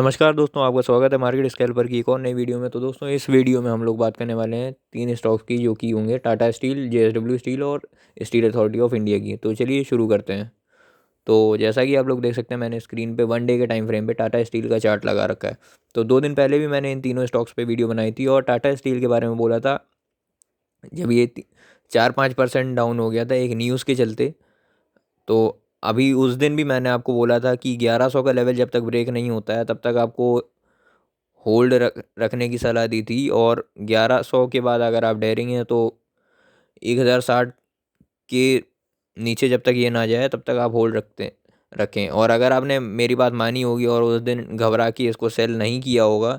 नमस्कार दोस्तों, आपका स्वागत है मार्केट स्कैल्पर की एक और नई वीडियो में। तो दोस्तों, इस वीडियो में हम लोग बात करने वाले हैं 3 स्टॉक्स की, जो कि होंगे टाटा स्टील, जेएसडब्ल्यू स्टील और स्टील अथॉरिटी ऑफ इंडिया की। तो चलिए शुरू करते हैं। तो जैसा कि आप लोग देख सकते हैं, मैंने स्क्रीन पे 1 डे के टाइम फ्रेम पे टाटा स्टील का चार्ट लगा रखा है। तो 2 दिन पहले भी मैंने इन तीनों स्टॉक्स पे वीडियो बनाई थी और टाटा स्टील के बारे में बोला था जब ये 4-5% डाउन हो गया था एक न्यूज़ के चलते। तो अभी उस दिन भी मैंने आपको बोला था कि 1100 का लेवल जब तक ब्रेक नहीं होता है तब तक आपको होल्ड रखने की सलाह दी थी। और 1100 के बाद अगर आप डेयरिंग हैं तो 1060 के नीचे जब तक ये ना जाए तब तक आप होल्ड रखें। और अगर आपने मेरी बात मानी होगी और उस दिन घबरा के इसको सेल नहीं किया होगा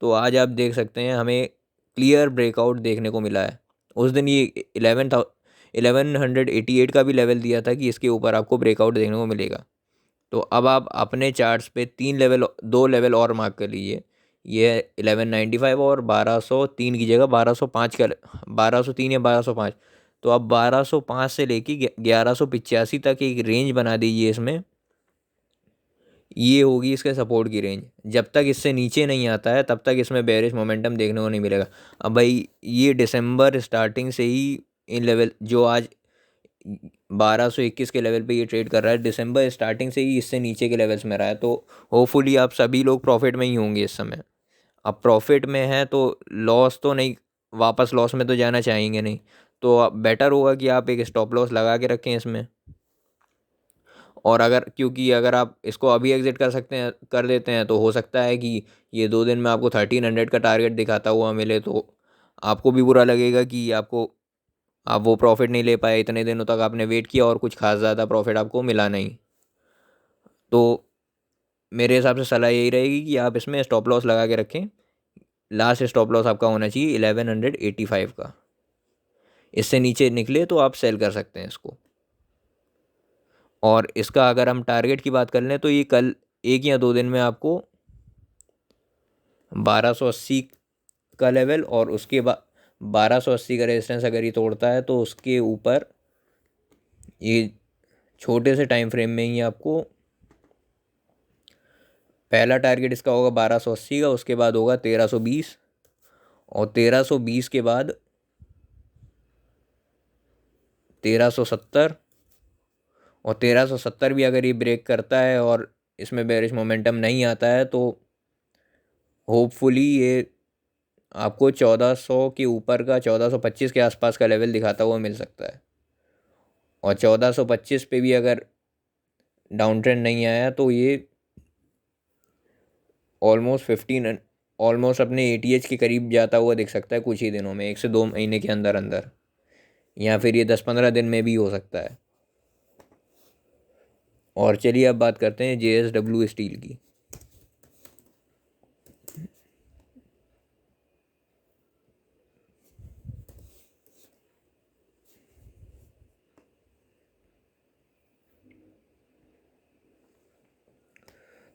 तो आज आप देख सकते हैं हमें क्लियर ब्रेकआउट देखने को मिला है। उस दिन ये 1188 का भी लेवल दिया था कि इसके ऊपर आपको ब्रेकआउट देखने को मिलेगा। तो अब आप अपने चार्ट्स पे 2 लेवल और मार्क कर लीजिए। ये है 1195 और 1203 की जगह 1205 का, 1203 या 1205। तो अब 1205 से लेके 1185 तक एक रेंज बना दीजिए इसमें। ये होगी इसके सपोर्ट की रेंज। जब तक इससे नीचे नहीं आता है तब तक इसमें बेरिश मोमेंटम देखने को नहीं मिलेगा। अब भाई ये दिसंबर स्टार्टिंग से ही इन लेवल जो आज 1221 के लेवल पे ये ट्रेड कर रहा है, दिसंबर स्टार्टिंग से ही इससे नीचे के लेवल्स में रहा है। तो होपफुली आप सभी लोग प्रॉफिट में ही होंगे इस समय। अब प्रॉफिट में है तो लॉस तो नहीं, वापस लॉस में तो जाना चाहेंगे नहीं। तो अब बेटर होगा कि आप एक स्टॉप लॉस लगा के रखें इसमें। और अगर क्योंकि अगर आप इसको अभी एग्जिट कर देते हैं तो हो सकता है कि ये 2 दिन में आपको 1300 का टारगेट दिखाता हुआ मिले, तो आपको भी बुरा लगेगा कि आप वो प्रॉफिट नहीं ले पाए। इतने दिनों तक आपने वेट किया और कुछ खास ज़्यादा प्रॉफिट आपको मिला नहीं। तो मेरे हिसाब से सलाह यही रहेगी कि आप इसमें स्टॉप लॉस लगा के रखें। लास्ट स्टॉप लॉस आपका होना चाहिए 1185 का। इससे नीचे निकले तो आप सेल कर सकते हैं इसको। और इसका अगर हम टारगेट की बात कर लें तो ये कल 1 या 2 दिन में आपको 1280 का लेवल और उसके बाद 1280 का रेजिस्टेंस अगर ये तोड़ता है तो उसके ऊपर ये छोटे से टाइम फ्रेम में ही आपको पहला टारगेट इसका होगा 1280 का, उसके बाद होगा 1320 और 1320 के बाद 1370। और 1370 भी अगर ये ब्रेक करता है और इसमें बेरिश मोमेंटम नहीं आता है तो होपफुली ये आपको 1400 के ऊपर का 1425 के आसपास का लेवल दिखाता हुआ मिल सकता है। और 1425 पे भी अगर डाउन ट्रेंड नहीं आया तो ये ऑलमोस्ट अपने एटीएच के करीब जाता हुआ दिख सकता है कुछ ही दिनों में, 1 से 2 महीने के अंदर अंदर, या फिर ये 10-15 दिन में भी हो सकता है। और चलिए अब बात करते हैं जेएसडब्ल्यू स्टील की।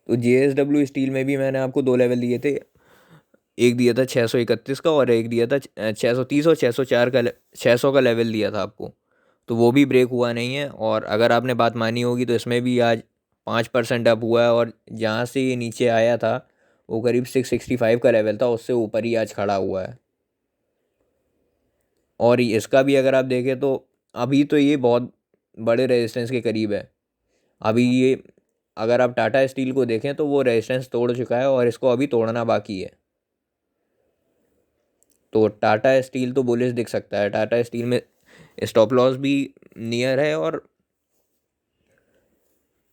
तो जेएसडब्ल्यू स्टील में भी मैंने आपको 2 लेवल दिए थे। एक दिया था 631 का और एक दिया था 630 और 604 का 600 का लेवल दिया था आपको। तो वो भी ब्रेक हुआ नहीं है। और अगर आपने बात मानी होगी तो इसमें भी आज 5% अप हुआ है। और जहाँ से ये नीचे आया था वो करीब 665 का लेवल था, उससे ऊपर ही आज खड़ा हुआ है। और इसका भी अगर आप देखें तो अभी तो ये बहुत बड़े रेजिस्टेंस के करीब है। अभी ये अगर आप टाटा स्टील को देखें तो वो रेजिस्टेंस तोड़ चुका है और इसको अभी तोड़ना बाकी है। तो टाटा स्टील तो बुलिश दिख सकता है। टाटा स्टील में स्टॉप लॉस भी नियर है और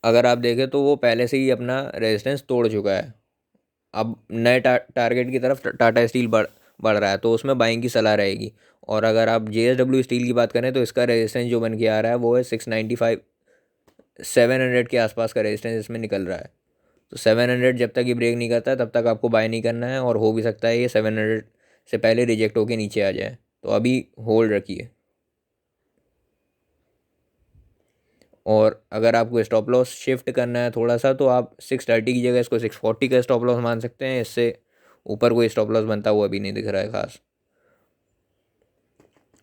अगर आप देखें तो वो पहले से ही अपना रेजिस्टेंस तोड़ चुका है। अब नए टारगेट की तरफ टाटा स्टील बढ़ रहा है तो उसमें बाइंग की सलाह रहेगी। और अगर आप जेएसडब्ल्यू स्टील की बात करें तो इसका रेजिस्टेंस जो बन के आ रहा है वो है 695, 700 के आसपास का रेजिस्टेंस इसमें निकल रहा है। तो 700 जब तक ये ब्रेक नहीं करता है तब तक आपको बाय नहीं करना है। और हो भी सकता है ये 700 से पहले रिजेक्ट होके नीचे आ जाए, तो अभी होल्ड रखिए। और अगर आपको स्टॉप लॉस शिफ्ट करना है थोड़ा सा तो आप 630 की जगह इसको 640 का स्टॉप लॉस मान सकते हैं। इससे ऊपर कोई स्टॉप लॉस बनता हुआ भी नहीं दिख रहा है खास।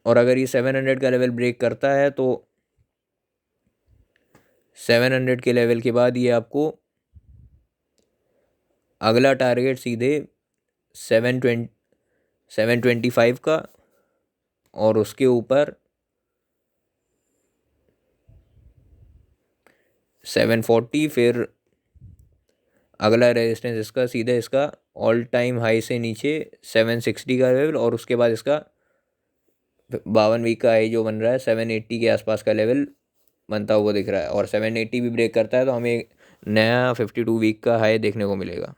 और अगर ये 700 का लेवल ब्रेक करता है तो 700 के लेवल के बाद ये आपको अगला टारगेट सीधे 725 का, और उसके ऊपर 740, फिर अगला रेजिस्टेंस इसका सीधे इसका ऑल टाइम हाई से नीचे 760 का लेवल, और उसके बाद इसका 52 वीक का हाई जो बन रहा है 780 के आसपास का लेवल बनता हुआ दिख रहा है। और 780 भी ब्रेक करता है तो हमें नया 52 वीक का हाई देखने को मिलेगा।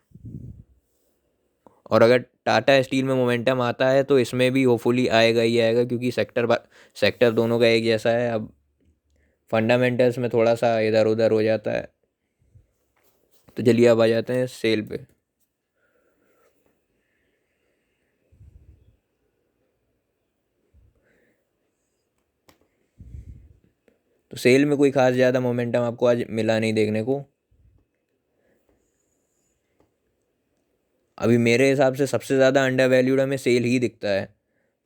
और अगर टाटा स्टील में मोमेंटम आता है तो इसमें भी होपफुली आएगा ही आएगा, क्योंकि सेक्टर दोनों का एक जैसा है। अब फंडामेंटल्स में थोड़ा सा इधर उधर हो जाता है। तो चलिए अब आ जाते हैं सेल पे। तो सेल में कोई खास ज़्यादा मोमेंटम आपको आज मिला नहीं देखने को। अभी मेरे हिसाब से सबसे ज़्यादा अंडर वैल्यूड हमें सेल ही दिखता है,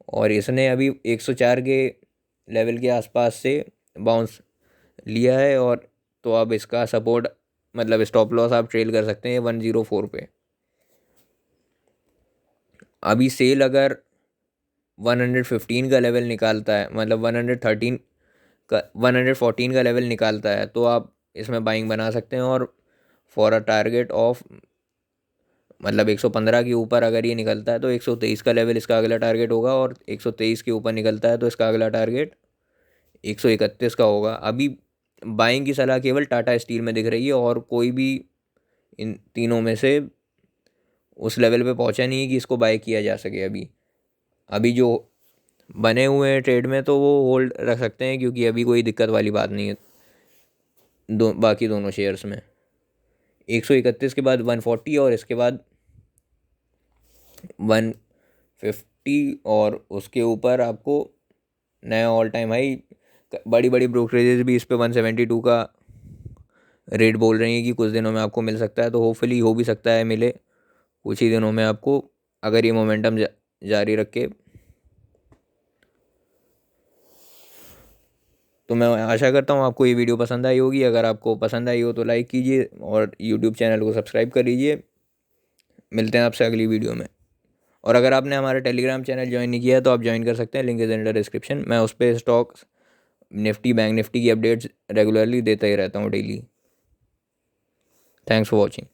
और इसने अभी 104 के लेवल के आसपास से बाउंस लिया है। और तो अब इसका सपोर्ट मतलब स्टॉप लॉस आप ट्रेल कर सकते हैं 104 पे। अभी सेल अगर 115 का लेवल निकालता है, मतलब 114 का लेवल निकालता है, तो आप इसमें बाइंग बना सकते हैं। और फॉर अ टारगेट ऑफ मतलब 115 के ऊपर अगर ये निकलता है तो 123 का लेवल इसका अगला टारगेट होगा, और 123 के ऊपर निकलता है तो इसका अगला टारगेट 131 का होगा। अभी बाइंग की सलाह केवल टाटा स्टील में दिख रही है, और कोई भी इन तीनों में से उस लेवल पे पहुंचा नहीं है कि इसको बाय किया जा सके। अभी अभी जो बने हुए हैं ट्रेड में तो वो होल्ड रख सकते हैं, क्योंकि अभी कोई दिक्कत वाली बात नहीं है बाकी दोनों शेयर्स में। 131 के बाद 140, और इसके बाद 150, और उसके ऊपर आपको नया ऑल टाइम हाई। बड़ी बड़ी ब्रोकरेजेस भी इस पे 172 का रेट बोल रही हैं कि कुछ दिनों में आपको मिल सकता है। तो होपफुली हो भी सकता है मिले कुछ ही दिनों में आपको, अगर ये मोमेंटम जारी रखे। तो मैं आशा करता हूँ आपको ये वीडियो पसंद आई होगी। अगर आपको पसंद आई हो तो लाइक कीजिए और यूट्यूब चैनल को सब्सक्राइब कर लीजिए। मिलते हैं आपसे अगली वीडियो में। और अगर आपने हमारा टेलीग्राम चैनल ज्वाइन नहीं किया है तो आप ज्वाइन कर सकते हैं, लिंक इज अंडर डिस्क्रिप्शन। मैं उस पर स्टॉक्स, निफ्टी, बैंक निफ्टी की अपडेट्स रेगुलरली देता ही रहता हूँ डेली। Thanks for watching.